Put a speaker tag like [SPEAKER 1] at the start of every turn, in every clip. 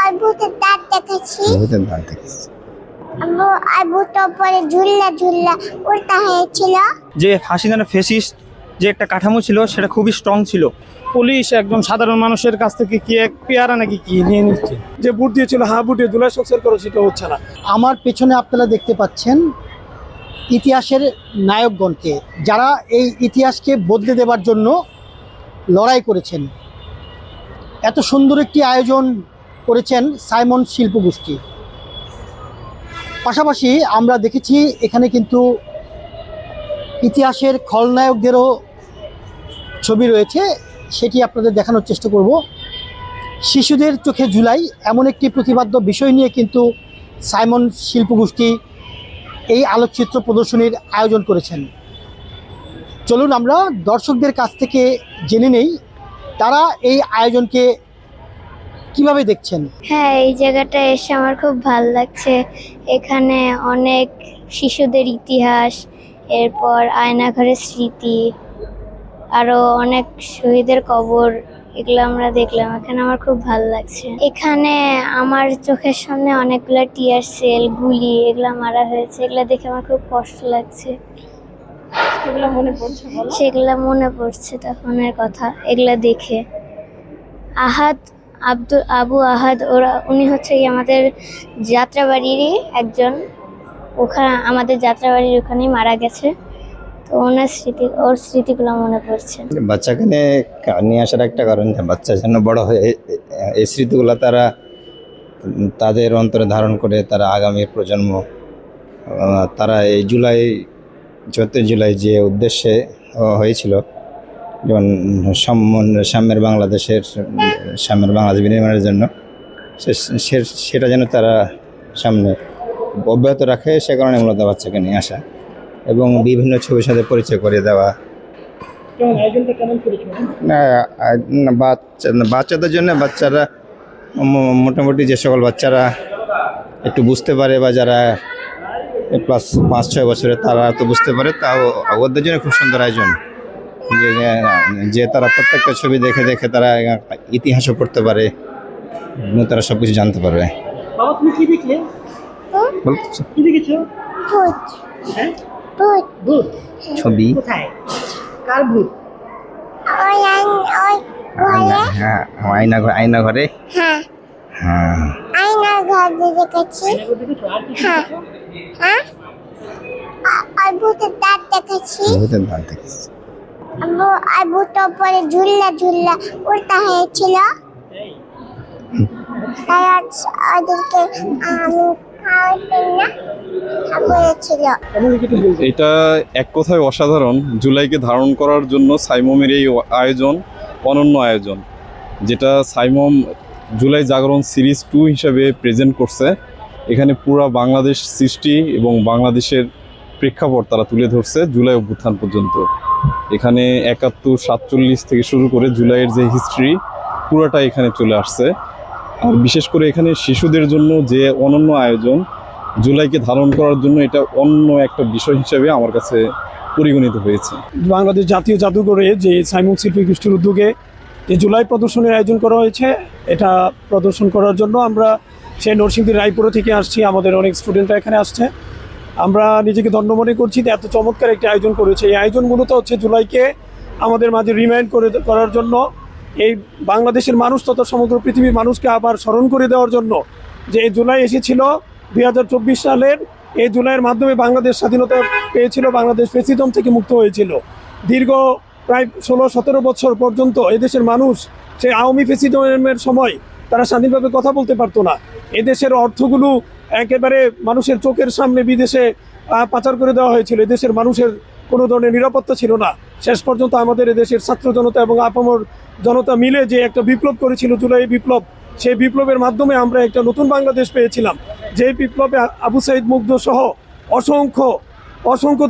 [SPEAKER 1] আর ভূতের দাঁত দেখেছি।
[SPEAKER 2] ভূতের দাঁত দেখেছি।
[SPEAKER 1] আর ভূত পরে ঝুল্লা ঝুল্লা উল্টা হয়েছিল।
[SPEAKER 3] যে হাসিনার ফেসিস্ট যে একটা কাঠামো ছিল সেটা খুবই স্ট্রং ছিল।
[SPEAKER 4] পুলিশ একদম সাধারণ মানুষের কাছ থেকে কি এক পেয়ারা নাকি কি নিয়ে নিচ্ছে, যে ভোট দিয়েছিল ভোটে জুলাই সক্সের করো সেটা হচ্ছে না।
[SPEAKER 5] আমার পেছনে আপনারা দেখতে পাচ্ছেন ইতিহাসের নায়কগণকে, যারা এই ইতিহাসকে বদলে দেবার জন্য লড়াই করেছেন। এত সুন্দর একটি আয়োজন করেছেন সাইমন শিল্পগোষ্ঠী। পাশাপাশি আমরা দেখেছি এখানে কিন্তু ইতিহাসের খলনায়কদেরও ছবি রয়েছে, সেটি আপনাদের দেখানোর চেষ্টা করব। শিশুদের চোখে জুলাই এমন একটি প্রতিপাদ্য বিষয় নিয়ে কিন্তু সাইমন শিল্পগোষ্ঠী এই আলোকচিত্র প্রদর্শনীর আয়োজন করেছেন। চলুন আমরা দর্শকদের কাছ থেকে জেনে নেই তারা এই আয়োজনকে কিভাবে দেখছেন।
[SPEAKER 6] হ্যাঁ, এই জায়গাটা এসে আমার খুব ভালো লাগছে। এখানে অনেক শিশুদের ইতিহাস, এরপর আয়নাঘরের স্মৃতি, আরও অনেক শহীদের কবর, এগুলো আমরা দেখলাম। এখানে আমার খুব ভালো লাগছে। এখানে আমার চোখের সামনে অনেকগুলো টিয়ার সেল, গুলি এগুলো মারা হয়েছে। এগুলো দেখে আমার খুব কষ্ট লাগছে। সেগুলো মনে পড়ছে তখনের কথা এগুলো দেখে। আবু আহাদ উনি হচ্ছে আমাদের যাত্রাবাড়িরই একজন, ওখানে আমাদের যাত্রাবাড়ির ওখানেই মারা গেছে। তো ওর স্মৃতিগুলো মনে পড়ছে।
[SPEAKER 2] বাচ্চাকে নিয়ে আসার একটা কারণ, বাচ্চা যেন বড় হয়ে এই স্মৃতিগুলো তারা তাদের অন্তরে ধারণ করে তারা আগামী প্রজন্ম তারা এই 14 জুলাই যে উদ্দেশ্যে হয়েছিল, যেমন সাম্যের বাংলাদেশ বিনির্মাণের জন্য, সেটা যেন তারা সামনে অব্যাহত রাখে, সে কারণে মূলত বাচ্চাকে নিয়ে আসা এবং বিভিন্ন ছবির সাথে পরিচয় করে দেওয়া। বাচ্চাদের জন্য বাচ্চারা মোটামুটি যে সকল বাচ্চারা একটু বুঝতে পারে বা যারা প্লাস 5-6 বছরের তারা তো বুঝতে পারে, তাও ওদের জন্য খুব সুন্দর আয়োজন, যে তারা প্রত্যেকটা ছবি দেখে দেখে তারা ইতিহাসও পড়তে পারে, তারা সব কিছু জানতে পারবে।
[SPEAKER 4] বাবা তুমি কি দেখলে? কি দেখেছো?
[SPEAKER 1] ভূত।
[SPEAKER 4] হ্যাঁ,
[SPEAKER 1] ভূত।
[SPEAKER 2] ছবি
[SPEAKER 4] কোথায়? কার ভূত?
[SPEAKER 1] ওই ঘরে।
[SPEAKER 2] হ্যাঁ, আয়না ঘরে।
[SPEAKER 1] হ্যাঁ,
[SPEAKER 2] হ্যাঁ,
[SPEAKER 1] আয়নার ঘর দেখেছি। হ্যাঁ হ্যাঁ, আর ভূতের দাঁত দেখেছি।
[SPEAKER 2] ভূতের দাঁত দেখেছি।
[SPEAKER 1] আর ভূত পরে ঝুল্লা ঝুল্লা উল্টা হয়েছিল। তাই ওদেরকে খাওয়াতেন না, বলেছিল।
[SPEAKER 7] এটা এক কথায় অসাধারণ। জুলাইকে ধারণ করার জন্য সাইমমের এই আয়োজন অনন্য আয়োজন, যেটা সাইমম জুলাই জাগরণ সিরিজ 2 হিসাবে প্রেজেন্ট করছে। এখানে পুরা বাংলাদেশ সৃষ্টি এবং বাংলাদেশের প্রেক্ষাপট তারা তুলে ধরছে জুলাই অভ্যুত্থান পর্যন্ত। এখানে 71-47 থেকে শুরু করে জুলাইয়ের যে হিস্ট্রি পুরোটা এখানে চলে আসছে। আর বিশেষ করে এখানে শিশুদের জন্য যে অনন্য আয়োজন, জুলাইকে ধারণ করার জন্য এটা অন্য একটা বিষয় হিসেবে আমার কাছে পরিগণিত হয়েছে।
[SPEAKER 4] বাংলাদেশ জাতীয় জাদুঘরে যে সাইমন শিল্পী গোষ্ঠীর উদ্যোগে যে জুলাই প্রদর্শনীর আয়োজন করা হয়েছে, এটা প্রদর্শন করার জন্য আমরা সেই নরসিংদী রায়পুরা থেকে আসছি। আমাদের অনেক স্টুডেন্টরা এখানে আসছে। আমরা নিজেকে ধন্য মনে করছি যে এত চমৎকার একটি আয়োজন করেছে। এই আয়োজন মূলত হচ্ছে জুলাইকে আমাদের মাঝে রিমাইন্ড করার জন্য, এই বাংলাদেশের মানুষ তথা সমগ্র পৃথিবীর মানুষকে আবার স্মরণ করে দেওয়ার জন্য যে এই জুলাই এসেছিল 2024 সালের। এই জুলাইয়ের মাধ্যমে বাংলাদেশ স্বাধীনতা পেয়েছিল, বাংলাদেশ ফ্যাসিজম থেকে মুক্ত হয়েছিল। দীর্ঘ প্রায় 16-17 বছর পর্যন্ত এদেশের মানুষ সেই আওয়ামী ফ্যাসিজমের সময় তারা স্বাধীনভাবে কথা বলতে পারতো না। এদেশের অর্থগুলো একেবারে মানুষের চোখের সামনে বিদেশে পাচার করে দেওয়া হয়েছিল। এদেশের মানুষের কোনো ধরনের নিরাপত্তা ছিল না। শেষ পর্যন্ত আমাদের এদেশের ছাত্র জনতা এবং আপামর জনতা মিলে যে একটা বিপ্লব করেছিল, জুলাই বিপ্লব, সেই বিপ্লবের মাধ্যমে আমরা একটা নতুন বাংলাদেশ পেয়েছিলাম। যে বিপ্লবে আবু সাইদ মুগ্ধ সহ অসংখ্য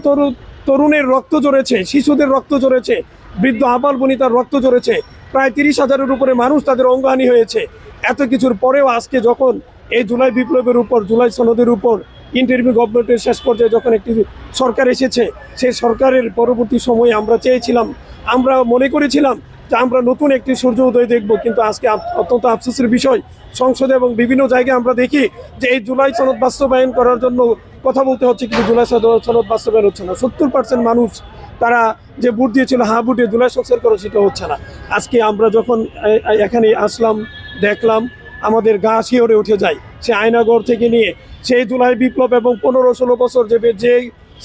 [SPEAKER 4] তরুণের রক্ত ঝরেছে, শিশুদের রক্ত ঝরেছে, বৃদ্ধ আবাল বনিতার রক্ত ঝরেছে। প্রায় 30,000-এর উপরে মানুষ তাদের অঙ্গহানি হয়েছে। এত কিছুর পরেও আজকে যখন এই জুলাই বিপ্লবের উপর, জুলাই সনদের উপর ইন্টারিম গভর্নমেন্টের শেষ পর্যায়ে যখন একটি সরকার এসেছে, সেই সরকারের পরবর্তী সময়ে আমরা মনে করেছিলাম যে আমরা নতুন একটি সূর্য উদয় দেখব। কিন্তু আজকে অত্যন্ত আফসোসের বিষয়, সংসদে এবং বিভিন্ন জায়গায় আমরা দেখি যে এই জুলাই সনদ বাস্তবায়ন করার জন্য কথা বলতে হচ্ছে, কিন্তু জুলাই সনদ বাস্তবায়ন হচ্ছে না। 70% মানুষ তারা যে ভোট দিয়েছিল হ্যাঁ ভোটে জুলাই সংস্কার করা, সেটা হচ্ছে না। আজকে আমরা যখন এখানে আসলাম, দেখলাম, আমাদের গা শিহরে উঠে যায়। সে আয়নাগর থেকে নিয়ে সেই জুলাই বিপ্লব এবং 15-16 বছর যে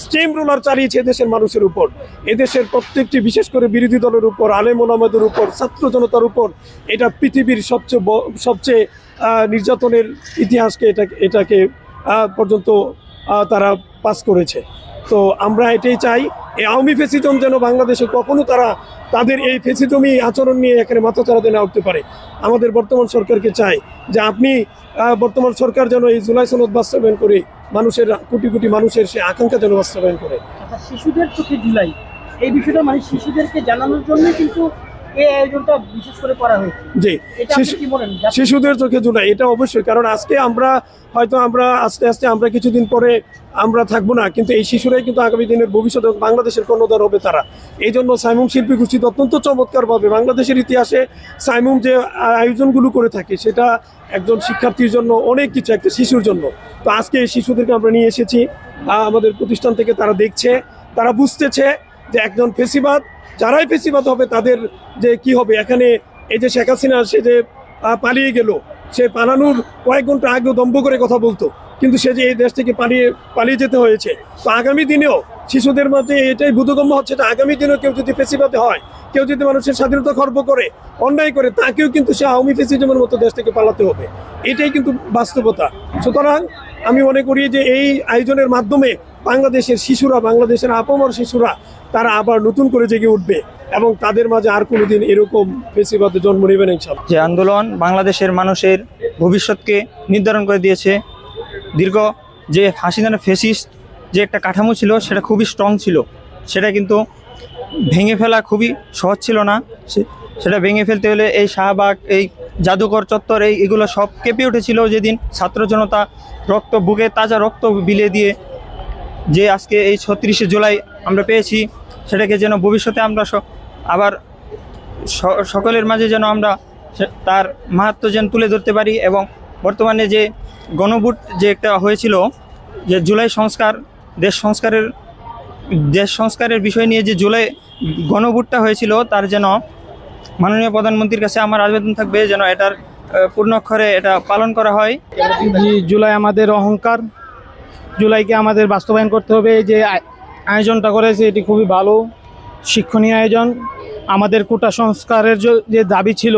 [SPEAKER 4] স্টিম রোলার চালিয়েছে দেশের মানুষের উপর, এদেশের প্রত্যেকটি, বিশেষ করে বিরোধী দলের উপর, আলেম ওলামাদের উপর, ছাত্র জনতার উপর, এটা পৃথিবীর সবচেয়ে নির্যাতনের ইতিহাসকে এটাকে পর্যন্ত তারা পাস করেছে। তো আমরা এটাই চাই, এই আওয়ামী ফ্যাসিজম যেন বাংলাদেশে কখনো তাদের এই ফ্যাসিজমি আচরণ নিয়ে এখানে মাথাচাড়া দিয়ে না উঠতে পারে। আমাদের বর্তমান সরকারকে চাই যে আপনি বর্তমান সরকার যেন এই জুলাই সনদ বাস্তবায়ন করে মানুষের, কোটি কোটি মানুষের সে আকাঙ্ক্ষা যেন বাস্তবায়ন করে।
[SPEAKER 5] শিশুদের চোখে জুলাই, এই বিষয়টা মানে শিশুদেরকে জানানোর জন্য কিন্তু এই আয়োজনটা বিশেষ করে করা হয়েছে।
[SPEAKER 4] জি, শিশুদের চোখে জুলাই, এটা অবশ্যই। কারণ আজকে আমরা আস্তে আস্তে আমরা কিছুদিন পরে আমরা থাকবো না, কিন্তু এই শিশুরাই কিন্তু আগামী দিনের ভবিষ্যৎ বাংলাদেশের কর্ণধার হবে তারা। এই জন্য সাইমুম শিল্পী গোষ্ঠী অত্যন্ত চমৎকারভাবে বাংলাদেশের ইতিহাসে সাইমুম যে আয়োজনগুলো করে থাকে, সেটা একজন শিক্ষার্থীর জন্য অনেক কিছু, একটা শিশুর জন্য। তো আজকে এই শিশুদেরকে আমরা নিয়ে এসেছি আমাদের প্রতিষ্ঠান থেকে। তারা দেখছে, তারা বুঝতেছে যে একজন ফেসিবাদ, যারাই ফেসিবাদ হবে তাদের যে কি হবে। এখানে এই যে শেখ হাসিনা, সে যে পালিয়ে গেল, সে পালানোর কয়েক ঘন্টা আগেও দম্ভ করে কথা বলতো, কিন্তু সে যে এই দেশ থেকে পালিয়ে যেতে হয়েছে। তো আগামী দিনেও শিশুদের মধ্যে এটাই বোধগম্য হচ্ছে যে আগামী দিনেও কেউ যদি ফেসিবাদে হয়, কেউ যদি মানুষের স্বাধীনতা খর্ব করে, অন্যায় করে, তাকেও কিন্তু সে আওয়ামী ফেসিজমের মতো দেশ থেকে পালাতে হবে। এটাই কিন্তু বাস্তবতা। সুতরাং আমি মনে করি যে এই আয়োজনের মাধ্যমে বাংলাদেশের শিশুরা, বাংলাদেশের আপামর শিশুরা, তারা আবার নতুন করে জেগে উঠবে এবং তাদের মাঝে আর কোনোদিন এরকম ফেসিবাদে জন্ম নেবে না ইনশাআল্লাহ।
[SPEAKER 3] যে আন্দোলন বাংলাদেশের মানুষের ভবিষ্যৎকে নির্ধারণ করে দিয়েছে। দীর্ঘ যে হাসিনার ফেসিস্ট যে একটা কাঠামো ছিল, সেটা খুবই স্ট্রং ছিল, সেটা কিন্তু ভেঙে ফেলা খুবই সহজ ছিল না। সেটা ভেঙে ফেলতে হলে এই শাহবাগ, এই জাদুঘর চত্বর, এগুলো সব কেঁপে উঠেছিল যেদিন ছাত্র জনতা বুকে তাজা রক্ত বিলিয়ে দিয়ে যে আজকে এই 36শে জুলাই আমরা পেয়েছি, সেটাকে যেন ভবিষ্যতে আমরা আবার সকলের মাঝে যেন আমরা তার মাহাত্ম্য যেন তুলে ধরতে পারি। এবং বর্তমানে যে গণভোট যে একটা হয়েছিল, যে জুলাই সংস্কার, দেশ সংস্কারের বিষয় নিয়ে যে জুলাই গণভোটটা হয়েছিল, তার যেন মাননীয় প্রধানমন্ত্রীর কাছে আমার আবেদন থাকবে যেন এটার পূর্ণাক্ষরে এটা পালন করা হয়।
[SPEAKER 8] জুলাই আমাদের অহংকার, জুলাইকে আমাদের বাস্তবায়ন করতে হবে। যে আয়োজনটা করেছে এটি খুবই ভালো, শিক্ষণীয় আয়োজন। আমাদের কোটা সংস্কারের যে দাবি ছিল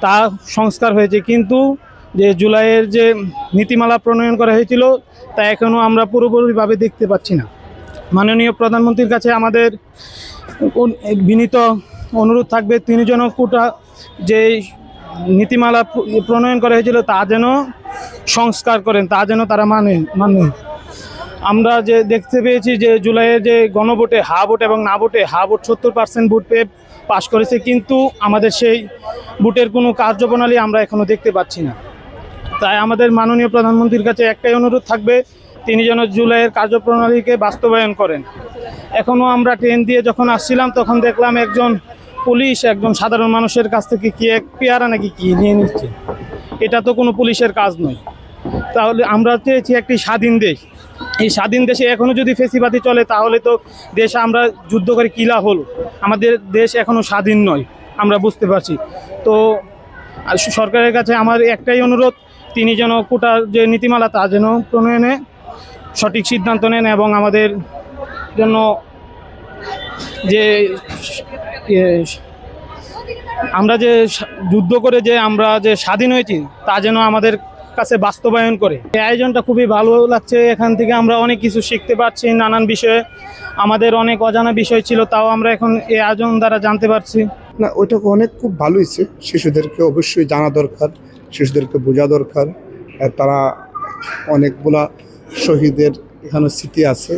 [SPEAKER 8] তা সংস্কার হয়েছে, কিন্তু যে জুলাইয়ের যে নীতিমালা প্রণয়ন করা হয়েছিল তা এখনও আমরা পুরোপুরিভাবে দেখতে পাচ্ছি না। মাননীয় প্রধানমন্ত্রীর কাছে আমাদের বিনীত অনুরোধ থাকবে, তিনি যেন কোটা যে নীতিমালা প্রণয়ন করা হয়েছিল তা যেন সংস্কার করেন, তা যেন তারা মানে। আমরা যে দেখতে পেয়েছি যে জুলাইয়ের যে গণভোটে হা ভোট এবং না ভোটে, হা ভোট 70% ভোট পেয়ে পাশ করেছে, কিন্তু আমাদের সেই ভোটের কোনো কার্যপ্রণালী আমরা এখনও দেখতে পাচ্ছি না। তাই আমাদের মাননীয় প্রধানমন্ত্রীর কাছে একটাই অনুরোধ থাকবে, তিনি যেন জুলাইয়ের কার্যপ্রণালীকে বাস্তবায়ন করেন। এখনও আমরা ট্রেন দিয়ে যখন আসছিলাম তখন দেখলাম একজন পুলিশ একজন সাধারণ মানুষের কাছ থেকে কি এক পেয়ারা নাকি কি নিয়ে নিচ্ছে। এটা তো কোনো পুলিশের কাজ নয়। তাহলে আমরা চেয়েছি একটি স্বাধীন দেশ, এই স্বাধীন দেশে এখনও যদি ফেসিবাদী চলে তাহলে তো দেশ আমরা যুদ্ধ করে কী লাভ হলো? আমাদের দেশ এখনও স্বাধীন নয়, আমরা বুঝতে পারছি। তো সরকারের কাছে আমার একটাই অনুরোধ, তিনি যেন কোটার যে নীতিমালা তা যেন প্রণয়নে সঠিক সিদ্ধান্ত নেন এবং আমাদের জন্য যে আমরা যে যুদ্ধ করে যে আমরা যে স্বাধীন হয়েছি তা যেন আমাদের কাছে বাস্তবায়ন করে। এই আয়োজনটা খুবই ভালো লাগছে, এখান থেকে আমরা অনেক কিছু শিখতে পারছি নানান বিষয়ে। আমাদের অনেক অজানা বিষয় ছিল, তাও আমরা এখন এই আয়োজন দ্বারা জানতে পারছি।
[SPEAKER 9] না, ওইটা অনেক খুব ভালো হয়েছে। শিশুদেরকে অবশ্যই জানা দরকার, শিশুদেরকে বোঝা দরকার। তারা অনেকগুলা শহীদের এখানে স্মৃতি আছে,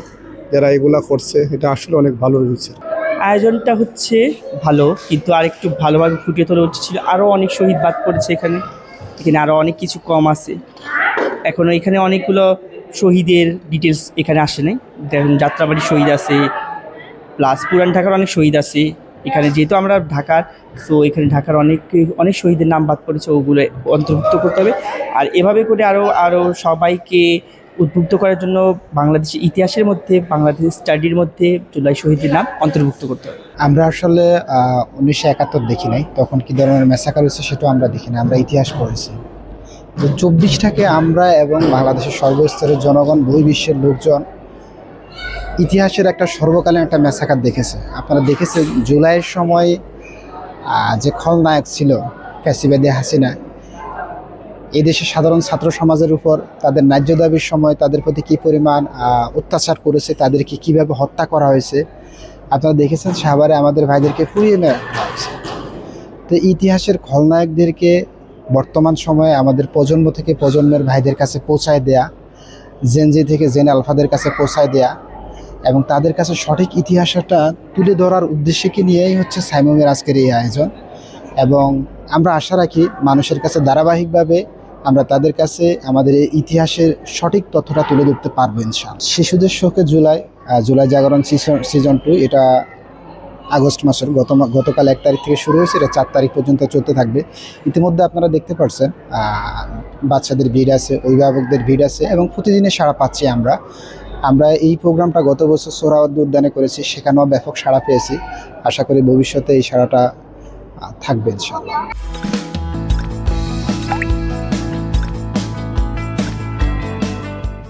[SPEAKER 9] যারা এগুলা করছে, এটা আসলে অনেক ভালো হয়েছে।
[SPEAKER 10] আয়োজনটা হচ্ছে ভালো, কিন্তু আরেকটু ভালোভাবে ফুটিয়ে তোলা উচিত ছিল। আরও অনেক শহীদ বাদ পড়েছে এখানে আরও অনেক কিছু কম আছে। এখনও এখানে অনেকগুলো শহীদের ডিটেলস এখানে আসে নাই। দেখুন, যাত্রাবাড়ি শহীদ আছে, প্লাস পুরান ঢাকার অনেক শহীদ আছে, এখানে যেহেতু আমরা ঢাকার, সো এখানে ঢাকার অনেক শহীদের নাম বাদ পড়েছে, ওগুলো অন্তর্ভুক্ত করতে হবে। আর এভাবে করে আরও সবাইকে উদ্বুদ্ধ করার জন্য বাংলাদেশের ইতিহাসের মধ্যে, বাংলাদেশের স্টাডির মধ্যে জুলাই শহীদের নাম অন্তর্ভুক্ত করতে হবে।
[SPEAKER 11] আমরা আসলে 1971 দেখি নাই, তখন কী ধরনের ম্যাসাকার হয়েছে সেটাও আমরা দেখি না, আমরা ইতিহাস পড়েছি। তো 24টাকে আমরা এবং বাংলাদেশের সর্বস্তরের জনগণ, বহির্বিশ্বের লোকজন ইতিহাসের একটা সর্বকালীন একটা ম্যাসাকার দেখেছে। আপনারা দেখেছেন জুলাইয়ের সময় যে খলনায়ক ছিল ফ্যাসিবাদী হাসিনা, এই দেশের সাধারণ ছাত্র সমাজের উপর তাদের ন্যায্য দাবির সময় তাদের প্রতি কী পরিমাণ অত্যাচার করেছে, তাদেরকে কিভাবে হত্যা করা হয়েছে। আপনারা দেখেছেন সাভারে আমাদের ভাইদেরকে পুড়িয়ে মেরে ফেলা হয়েছে। তো ইতিহাসের খলনায়কদেরকে বর্তমান সময়ে আমাদের প্রজন্ম থেকে প্রজন্মের ভাইদের কাছে পৌঁছায় দেয়া, জেনজি থেকে জেন আলফাদের কাছে পৌঁছায় দেয়া এবং তাদের কাছে সঠিক ইতিহাসটা তুলে ধরার উদ্দেশ্যকে নিয়েই হচ্ছে সাইমমের আজকের এই আয়োজন। এবং আমরা আশা রাখি মানুষের কাছে ধারাবাহিকভাবে আমরা তাদের কাছে আমাদের এই ইতিহাসের সঠিক তথ্যটা তুলে ধরতে পারবো ইনশাআল্লাহ। শিশুদের শোকে জুলাই জাগরণ সিজন 2 এটা আগস্ট মাসের গতকাল 1 তারিখ থেকে শুরু হয়েছে, এটা 4 তারিখ পর্যন্ত চলতে থাকবে। ইতিমধ্যে আপনারা দেখতে পাচ্ছেন বাচ্চাদের ভিড় আছে, অভিভাবকদের ভিড় আছে এবং প্রতিদিনে সাড়া পাচ্ছি আমরা এই প্রোগ্রামটা গত বছর সোহরাওয়ার্দী উদ্যানে করেছি, সেখানেও ব্যাপক সাড়া পেয়েছি। আশা করি ভবিষ্যতে এই সাড়াটা থাকবে ইনশাআল্লাহ।